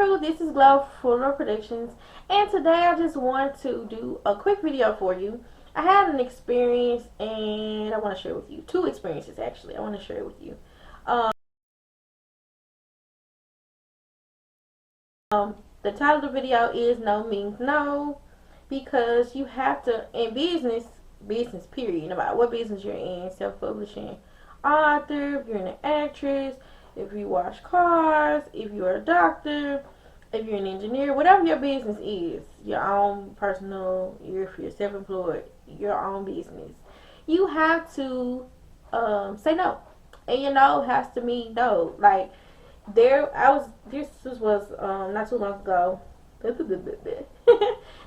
crew, this is Glow Fuller Predictions, and today I just want to do a quick video for you. I had an experience and I want to share with you. Two experiences actually I want to share with you. The title of the video is No Means No, because you have to, in business period, no matter what business you're in, self-publishing, author, if you're an actress, if you wash cars, if you're a doctor, if you're an engineer, whatever your business is, your own personal, if you're self-employed, your own business, you have to say no. And your no has to mean no. Like, this was not too long ago.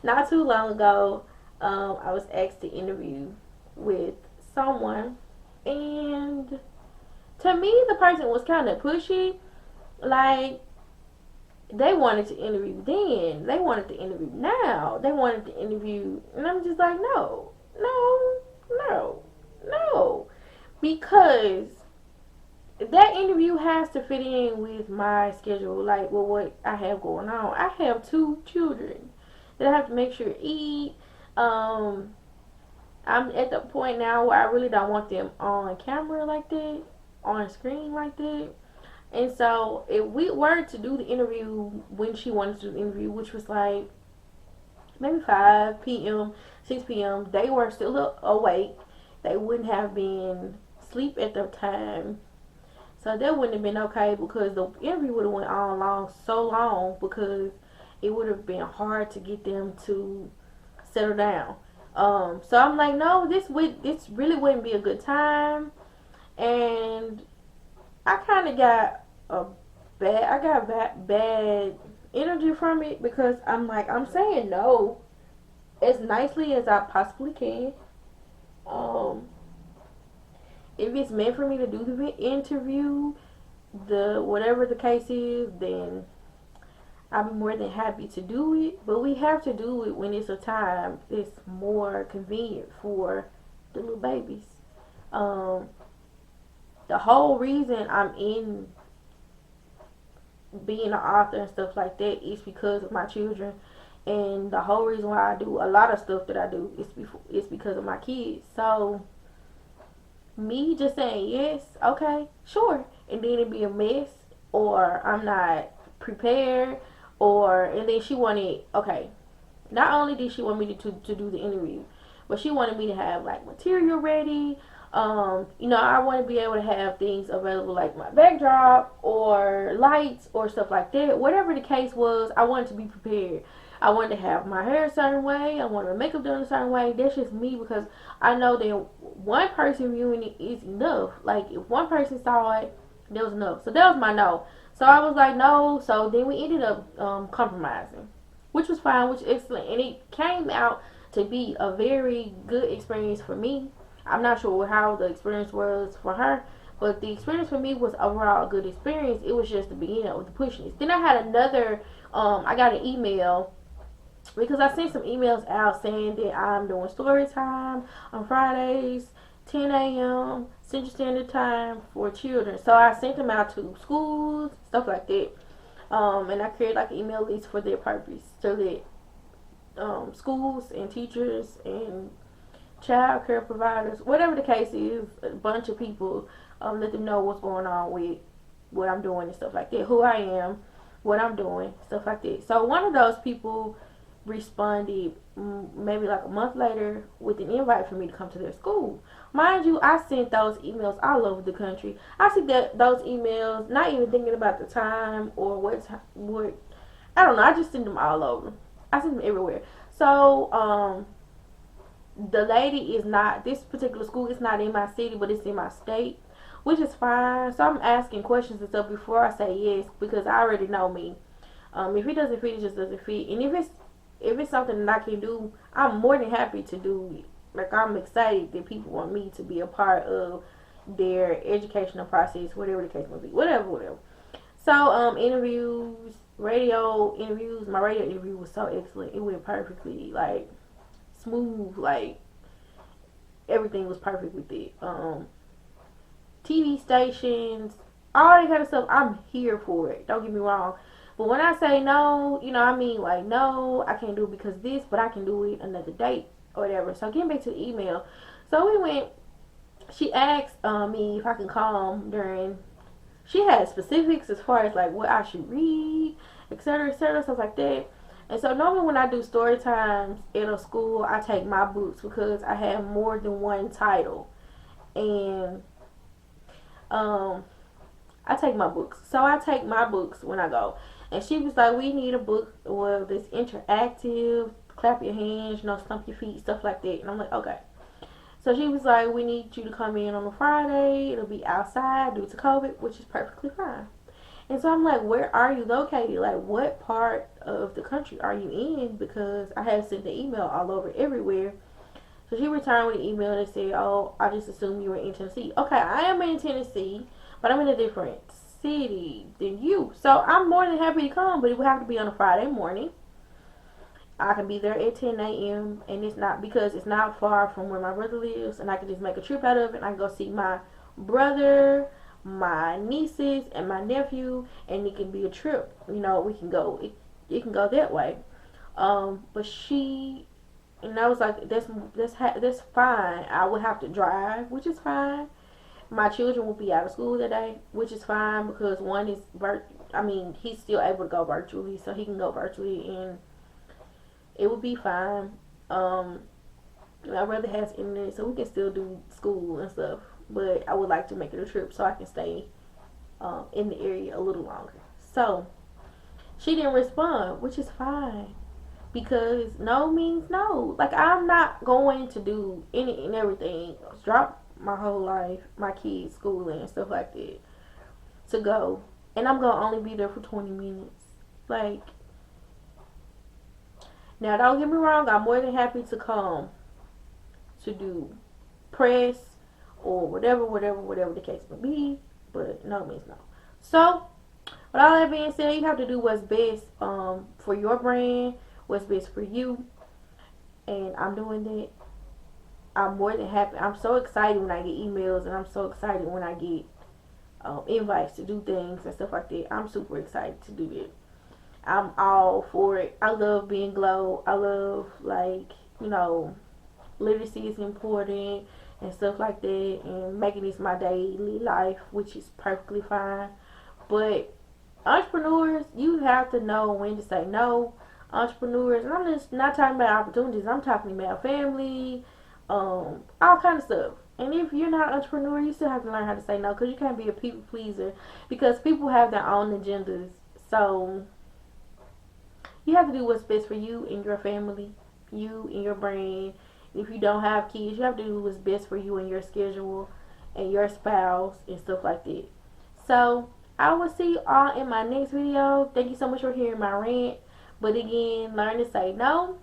Not too long ago, I was asked to interview with someone, and to me, the person was kind of pushy. Like, they wanted to interview then, they wanted to interview now, they wanted to interview, and I'm just like, no, no, no, no, because that interview has to fit in with my schedule, like with what I have going on. I have two children that I have to make sure eat. I'm at the point now where I really don't want them on camera like that, on screen like that. And so if we were to do the interview when she wanted to do the interview, which was like maybe 5 p.m., 6 p.m., they were still awake. They wouldn't have been asleep at the time. So that wouldn't have been okay, because the interview would have went on so long, because it would have been hard to get them to settle down. So I'm like, no, this really wouldn't be a good time. And I kind of got bad energy from it, because I'm like, I'm saying no as nicely as I possibly can. If it's meant for me to do the interview, whatever the case is, then I'll be more than happy to do it. But we have to do it when it's a time that's more convenient for the little babies. The whole reason I'm in being an author and stuff like that is because of my children, and the whole reason why I do a lot of stuff that I do is because of my kids. So me just saying yes, okay, sure, and then it'd be a mess, or I'm not prepared, and then she wanted, okay, not only did she want me to do the interview, but she wanted me to have like material ready. I want to be able to have things available, like my backdrop or lights or stuff like that. Whatever the case was, I wanted to be prepared. I wanted to have my hair a certain way. I wanted my makeup done a certain way. That's just me, because I know that one person viewing it is enough. Like, if one person saw it, that was enough. So that was my no. So I was like, no. So then we ended up compromising, which was fine, which was excellent. And it came out to be a very good experience for me. I'm not sure how the experience was for her, but the experience for me was overall a good experience. It was just the beginning with the pushiness. Then I had another, I got an email, because I sent some emails out saying that I'm doing story time on Fridays, 10 a.m. Central Standard Time for children. So I sent them out to schools, stuff like that. And I created like an email list for their purpose, so that schools and teachers and child care providers, whatever the case is, a bunch of people, let them know what's going on with what I'm doing and stuff like that, who I am, what I'm doing, stuff like that. So one of those people responded maybe like a month later with an invite for me to come to their school. Mind you, I sent those emails all over the country. I sent those emails not even thinking about the time or what I don't know. I just sent them all over. I sent them everywhere. So the lady is not, this particular school is not in my city, but it's in my state, which is fine. So I'm asking questions and stuff before I say yes, because I already know me. If it doesn't fit, it just doesn't fit. And if it's something that I can do, I'm more than happy to do it. Like, I'm excited that people want me to be a part of their educational process, whatever the case may be, whatever. So interviews, radio interviews. My radio interview was so excellent. It went perfectly, like, smooth, like everything was perfect with it. TV stations, all that kind of stuff, I'm here for it. Don't get me wrong. But when I say no, you know, I mean like no, I can't do it because this, but I can do it another date or whatever. So getting back to the email, so we went. She asked me if I can come during. She had specifics as far as like what I should read, etc., stuff like that. And so normally when I do story times in a school, I take my books because I have more than one title, and um, I take my books. So I take my books when I go. And she was like, we need a book that's interactive, clap your hands, you know, stump your feet, stuff like that. And I'm like, okay. So she was like, we need you to come in on a Friday. It'll be outside due to COVID, which is perfectly fine. And so I'm like, where are you located? Like, what part of the country are you in? Because I had sent the email all over everywhere. So she returned with an email that said, oh, I just assumed you were in Tennessee. Okay, I am in Tennessee, but I'm in a different city than you. So I'm more than happy to come, but it would have to be on a Friday morning. I can be there at 10 a.m. and it's not because it's not far from where my brother lives, and I can just make a trip out of it. And I can go see my brother, my nieces, and my nephew, and it can be a trip. You know, we can go. It can go that way. But she, and I was like, that's fine. I would have to drive, which is fine. My children will be out of school that day, which is fine because one is he's still able to go virtually, so he can go virtually and it would be fine. My brother has internet, so we can still do school and stuff. But I would like to make it a trip so I can stay in the area a little longer. So she didn't respond, which is fine because no means no. Like I'm not going to do any and everything. Drop my whole life, my kids' schooling and stuff like that to go, and I'm gonna only be there for 20 minutes. Like now, don't get me wrong. I'm more than happy to come to do press or whatever the case may be. But no means no. So, with all that being said, you have to do what's best for your brand, what's best for you, and I'm doing that. I'm more than happy. I'm so excited when I get emails, and I'm so excited when I get invites to do things and stuff like that. I'm super excited to do that. I'm all for it. I love being glow. I love literacy is important and stuff like that, and making this my daily life, which is perfectly fine. But entrepreneurs, you have to know when to say no. Entrepreneurs, and I'm just not talking about opportunities. I'm talking about family, all kind of stuff. And if you're not an entrepreneur, you still have to learn how to say no because you can't be a people pleaser because people have their own agendas. So you have to do what's best for you and your family, you and your brand. If you don't have kids, you have to do what's best for you and your schedule and your spouse and stuff like that. So I will see you all in my next video. Thank you so much for hearing my rant. But again, learn to say no.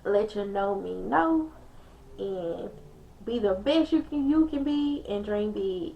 Let your no mean no. And be the best you can be and dream big.